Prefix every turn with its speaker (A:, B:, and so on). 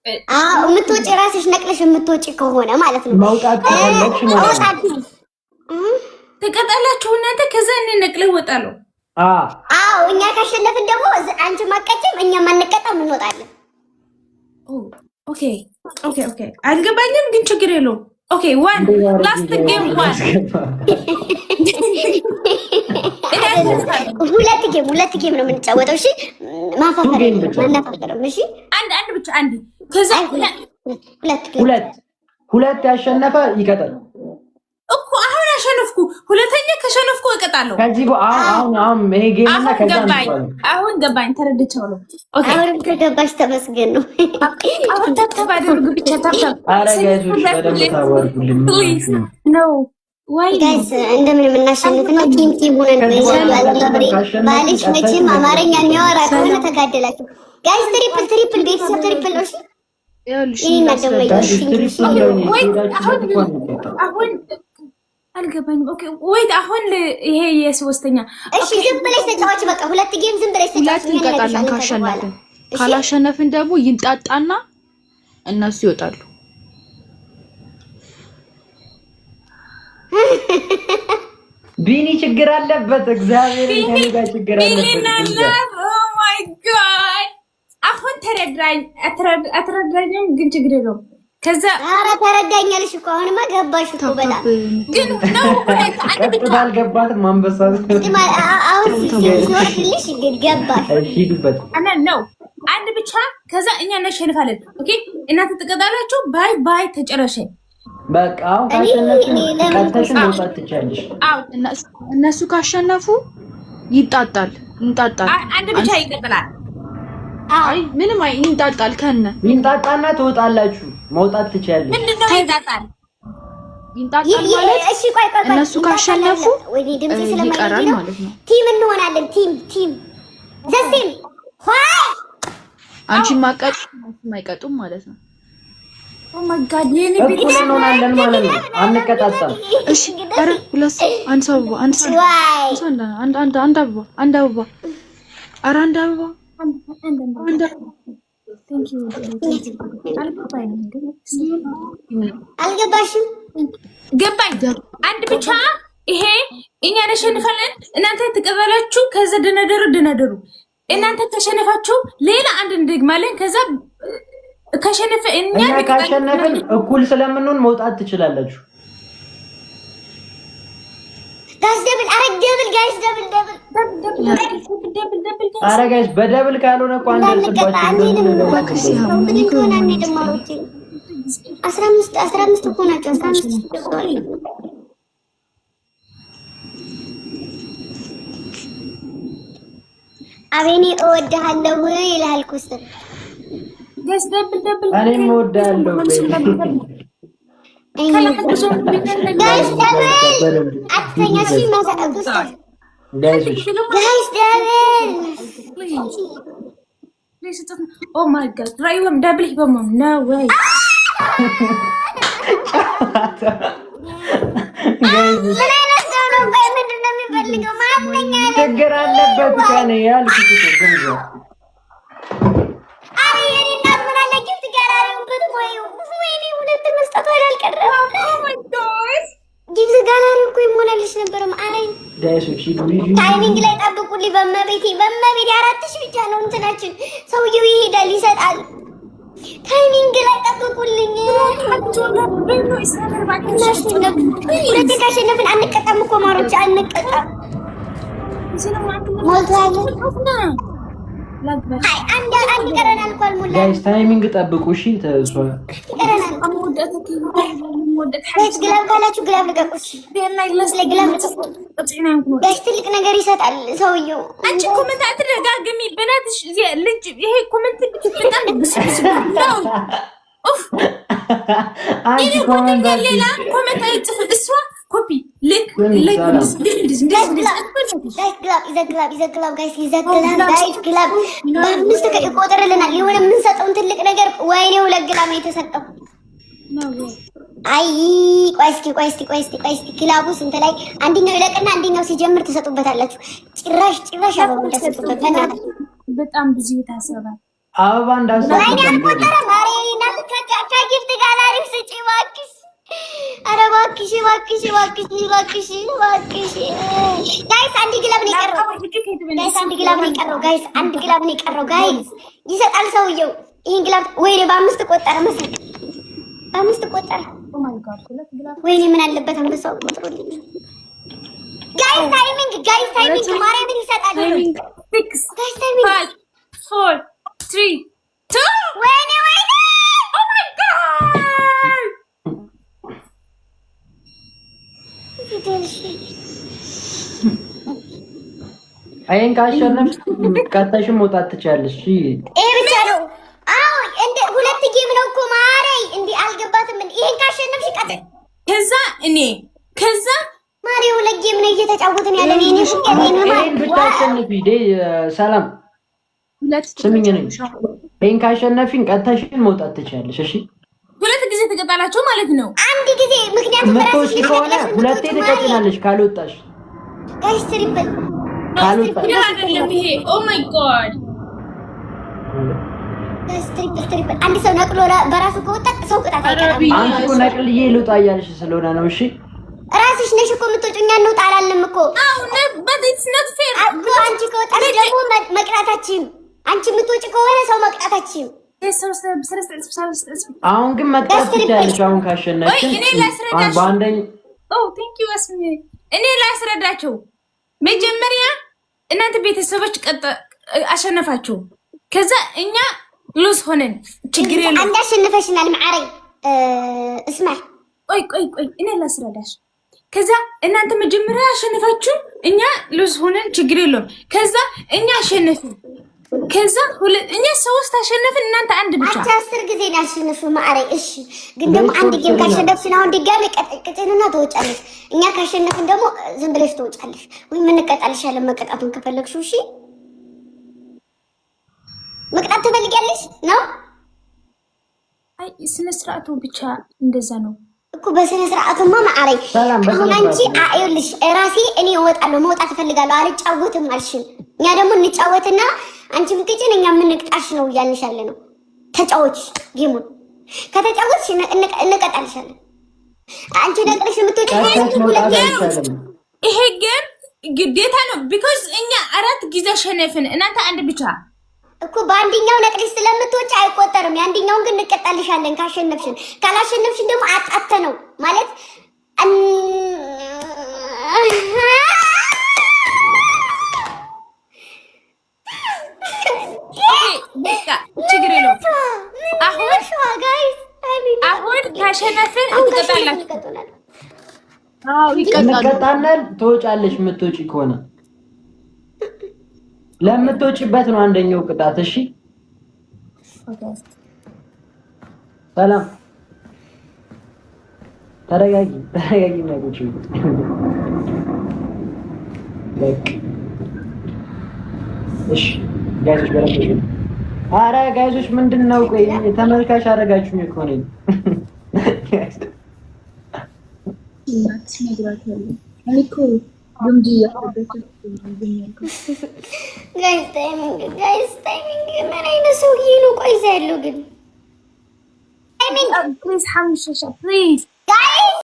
A: የምትወጪ ራስሽ ነቅለሽ የምትወጪ ከሆነ ማለት ነው።
B: መውጣት ከፈለግሽ ማለት ነው
C: ትቀጣላችሁ እናንተ። ከዛ እኔ ነቅለ እወጣለሁ።
A: እኛ ካሸነፍን ደግሞ አንቺ ማቀጭም እኛ ማንቀጣም እንወጣለን።
C: ኦኬ አልገባኝም፣ ግን ችግር የለውም። ኦኬ ዋን ላስት ጌም ዋን
A: ሁለት ጌም ነው የምንጫወተው። እሺ ማፋፈር ማናፋፈረም። እሺ
C: አንድ ብቻ አንድ። ከዛ
B: ሁለት ያሸነፈ ይቀጣል
A: እኮ። አሁን አሸነፍኩ። ሁለተኛ ከሸነፍኩ እቀጣለሁ።
B: ከዚህ አሁን ይሄ ጌም እና ከዛ
C: አሁን ገባኝ፣ ተረድቻለሁ። ኦኬ
A: አሁን ከገባሽ ተመስገን ነው።
C: አሁን ተባደርጉ ብቻ ታብታብ።
B: ኧረ ጋይሶች በደንብ ታወርዱልኝ
C: ነው ወይ
A: ጋይስ? እንደምን የምናሸንፍ ነው። ቲም ሆነን ባልሽ መቼም አማርኛ የሚያወራ ከሆነ ተጋደላችሁ ጋይስ። ትሪፕል ቤተሰብ ትሪፕል ነው። እሺ
C: አሁን አልገባኝም። ኦኬ ወይት አሁን ይሄ የሶስተኛ
A: እሺ፣ ዝም ብለሽ ተጫዋች። በቃ ሁለት ጌም ዝም ብለሽ ተጫዋች።
D: እንቀጣለን ካሸነፍን። ካላሸነፍን ደግሞ ይንጣጣና እነሱ ይወጣሉ።
B: ቢኒ ችግር አለበት። እግዚአብሔር ከኔ ጋር ችግር አለበት።
C: ኦ ማይ ጋድ አሁን አትረዳኝም፣ ግን ችግር የለውም። ከዛ
A: ኧረ ተረዳኛለሽ እኮ አሁንማ ገባሽ እኮ በጣም
C: ግን ነው
B: አልገባትም። አንበሳ
A: አሁን ሲወርድልሽ ግን ገባሽ።
B: ሂዱበት
C: ነው አንድ ብቻ። ከዛ እኛ እናሸንፋለን። ኦኬ እናንተ ትቀጣላችሁ። ባይ ባይ ተጨረሸ።
B: በቃ አሁን ካሸነፍን ቀጥተሽ መውጣት ትችያለሽ።
D: እነሱ ካሸነፉ ይንጣጣል።
C: አንድ ብቻ ይቀጥላል።
D: አይ ምንም ይንጣጣል።
B: ይንጣጣና ትወጣላችሁ። መውጣት ትችያለሽ።
C: ምንድነው ይንጣጣል?
D: ይንጣጣል ማለት
A: እሺ፣ ቆይ
D: እነሱ ካሸነፉ ይቀራል ማለት ነው።
A: ቲም እንሆናለን። ቲም ዘሲም ሆይ
D: አንቺ ማቀጥ የማይቀጡም ማለት ነው።
C: ኦ ማይ ጋድ የኔ
B: ቤት እንሆናለን ማለት ነው። አንቀጣጣም።
D: እሺ ኧረ ሁለት አንድ ሰው አንድ አበባ ኧረ አንድ አበባ
A: አልገባሽም?
C: ገባኝ። አንድ ብቻ ይሄ እኛ ነሸንፋለን፣ እናንተ ትቀበላችሁ። ከዛ ድነደሩ እናንተ ተሸነፋችሁ፣ ሌላ አንድ እንደግማለን። ከዛ ከሸነፈ እኛ
B: ካሸነፍን እኩል ስለምንሆን መውጣት ትችላላችሁ። ኧረ ጋይስ በደብል ካልሆነ እኮ
A: አስራ አምስት እኮ ናቸው። 15 አቤኔ እወድሃለሁ ይላል ኩስር
C: ጋይስ ደብል
B: እኔም እወድሃለሁ
A: ጋይስ ደብል አትተኛ
C: ኦ ማይ ጋድ ራይወም ደብል ይበመም ነው ወይ
B: ችግር አለበት ከኔ ያልኩት ገንዘብ
A: ጊዜ ጋላሪ እኮ ይሞላልሽ ነበር ማለት ታይሚንግ ላይ ጠብቁልኝ። በመቤቴ 4000 ብቻ ነው እንትናችን። ሰውየው ይሄዳል ይሰጣል። ታይሚንግ ላይ ጠብቁልኝ። ሁለቴ ካሸነፍን አንቀጣም እኮ ማሮች፣ አንቀጣም። ሞልቷል። አይ አንድ ቀረናል እኮ አልሞላም።
B: ጋይስ ታይሚንግ ጠብቁ እሺ። ተስፋ
A: ቀረናል። ግላብ ካላችሁ ግላብ ልቀቁሽ። ጋይስ ትልቅ ነገር ይሰጣል ሰውየው።
C: አንቺ ኮሜንት አትደጋግሚ በናትሽ ልጅ። ይሄ ኮሜንት በጣም ብስብስ ነው።
B: አንቺ ኮሜንት
C: ሌላ ኮሜንት አይጽፍም እሷ ኮፒ ልክ
A: ግላብ በአምስት ይቆጥርልናል። የሆነ የምንሰጠውን ትልቅ ነገር ወይኔ 2 ግላብ የተሰጠው። አይ ቆይ እስኪ ግላቡ ስንት ላይ አንደኛው ይለቅና አንደኛው ሲጀምር ትሰጡበታላችሁ። ጭራሽ አበባ እንዳሰጡበት
C: በጣም ብዙ የታሰበ
B: አበባ እንዳሰጡበት
A: ጊፍት ጋላሪ ስጪ እባክሽ። ኧረ እባክሽ እባክሽ እባክሽ እባክሽ እባክሽ። ጋይስ አንድ ግላብ ነው የቀረው። ጋይስ አንድ ግላብ ነው የቀረው። ጋይስ አንድ ግላብ ነው የቀረው። ጋይስ ይሰጣል ሰውየው ይሄን ግላብ። ወይኔ በ5 ቆጠረ መሰለኝ፣ በ5 ቆጠረ። ወይኔ ምን አለበት አንበሳው ቆጥሮልኝ። ጋይስ ታይሚንግ ማርያምን ይሰጣል። ጋይስ ታይሚንግ
C: 5 4 3 2
A: ወይኔ ወይኔ
C: ኦ ማይ ጋድ
B: አይን ካሸነፍሽ ቀጥተሽም መውጣት ትችያለሽ።
A: ይሄ ብቻ ነው። አዎ እንደ ሁለት ጌም ነው እኮ ማሬ። እንዴ አልገባትም። ይሄን ካሸነፍሽ ቀጥታ
C: ከዛ
A: ማሬ ሁለት ጌም ነው እየተጫወትን ያለን። እኔ
B: ይሄን ብታሸንፊ ሰላም ስምኝ ነኝ። ይሄን ካሸነፍሽን ቀጥተሽን መውጣት ትችያለሽ። እሺ
C: ሁለት ጊዜ ትቀጣላችሁ ማለት ነው።
A: አንድ ጊዜ ምክንያቱም
B: ምትወጪ ከሆነ ሁለቴ ትቀጭናለሽ። ካልወጣሽ
A: ጋይስ ትሪፕል
B: ካልወጣሽ
C: ይሄ ኦ ማይ ጋድ
A: ጋይስ ትሪፕል አንድ ሰው ነቅሎ በራሱ ከወጣ ሰው ቅጣት አይቀርም።
B: አንቺ እኮ ነቅልዬ ልውጣ እያልሽ ስለሆነ ነው። እሺ
A: ራስሽ ነሽ እኮ የምትወጪው፣ እኛ እንውጣ አላልንም እኮ።
C: but it's not fair
A: እኮ አንቺ ከወጣሽ ደግሞ መቅጣታችን፣ አንቺ የምትወጪ ከሆነ ሰው መቅጣታችን።
B: አሁን ግን መቅጣት ትችያለሽ። አሁን ካሸነፍሽ በአንደኝ
C: እኔ ላስረዳቸው። መጀመሪያ እናንተ ቤተሰቦች አሸነፋችሁ፣ ከዛ እኛ ሉዝ ሆነን ችግር የለም።
A: አንድ አሸንፈሽናል ማዕሬ። እስማ
C: ቆይ እኔ ላስረዳሽ። ከዛ እናንተ መጀመሪያ አሸነፋችሁ፣ እኛ ሉዝ ሆነን ችግር የለም። ከዛ እኛ አሸነፍን፣ ከዛ እኛ 3 አሸነፍን፣ እናንተ አንድ ብቻ። 10
A: ጊዜ ነው ያሸነፍሽው ማዕሬ። እሺ ግን ደግሞ አንድ ጌም ካሸነፍሽን አሁን ድጋሜ ቅጭንና ትወጫለሽ። እኛ ካሸነፍን ደግሞ ዝም ብለሽ ትወጫለሽ ወይም እንቀጣልሻለን መቀጣቱን ከፈለግሽው። እሺ መቅጣት ትፈልጊያለሽ ነው?
C: አይ ስነ ስርዓቱ ብቻ እንደዛ ነው
A: እኮ። በስነ ስርዓቱማ ማዕሬ አሁን አንቺ አይልሽ ራሴ እኔ እወጣለሁ፣ መውጣት እፈልጋለሁ፣ አልጫወትም አልሽን። እኛ ደግሞ እንጫወትና አንቺም ቅጭን እኛ የምንቅጣሽ ነው እያልንሽ ያለ ነው። ተጫወች ጌሙን፣ ከተጫወትሽ እንቀጣልሻለን። አንቺ ነቅለሽ የምትወጪው
C: ይሄ ጌም ግዴታ ነው። ቢኮዝ እኛ 4 ጊዜ አሸነፍን፣ እናንተ አንድ ብቻ
A: እኮ። በአንደኛው ነቅለሽ ስለምትወጪ አይቆጠርም። የአንደኛውን ግን እንቀጣልሻለን ካሸነፍሽን። ካላሸነፍሽን ደግሞ አጣተ ነው ማለት
C: ችግር የለውም። አሁን ካሸነፍን እንቀጣለን።
B: እንቀጣለን። ትወጫለሽ የምትወጪ ከሆነ ለምትወጪበት ነው አንደኛው ቅጣት። እሺ ሰላም ተረጋጊ ማይቆጭ በቃ እሺ ጋይሶች በረከቱ። ኧረ ጋይሶች ምንድነው? ቆይ ተመልካች አደረጋችሁኝ እኮ ነኝ።
A: ጋይስ ታይሚንግ ምን አይነት ሰውዬ ነው? ቆይ እዛ ያለው ግን ታይሚንግ
C: ፕሊዝ ሐምሽሻ ፕሊዝ
A: ጋይስ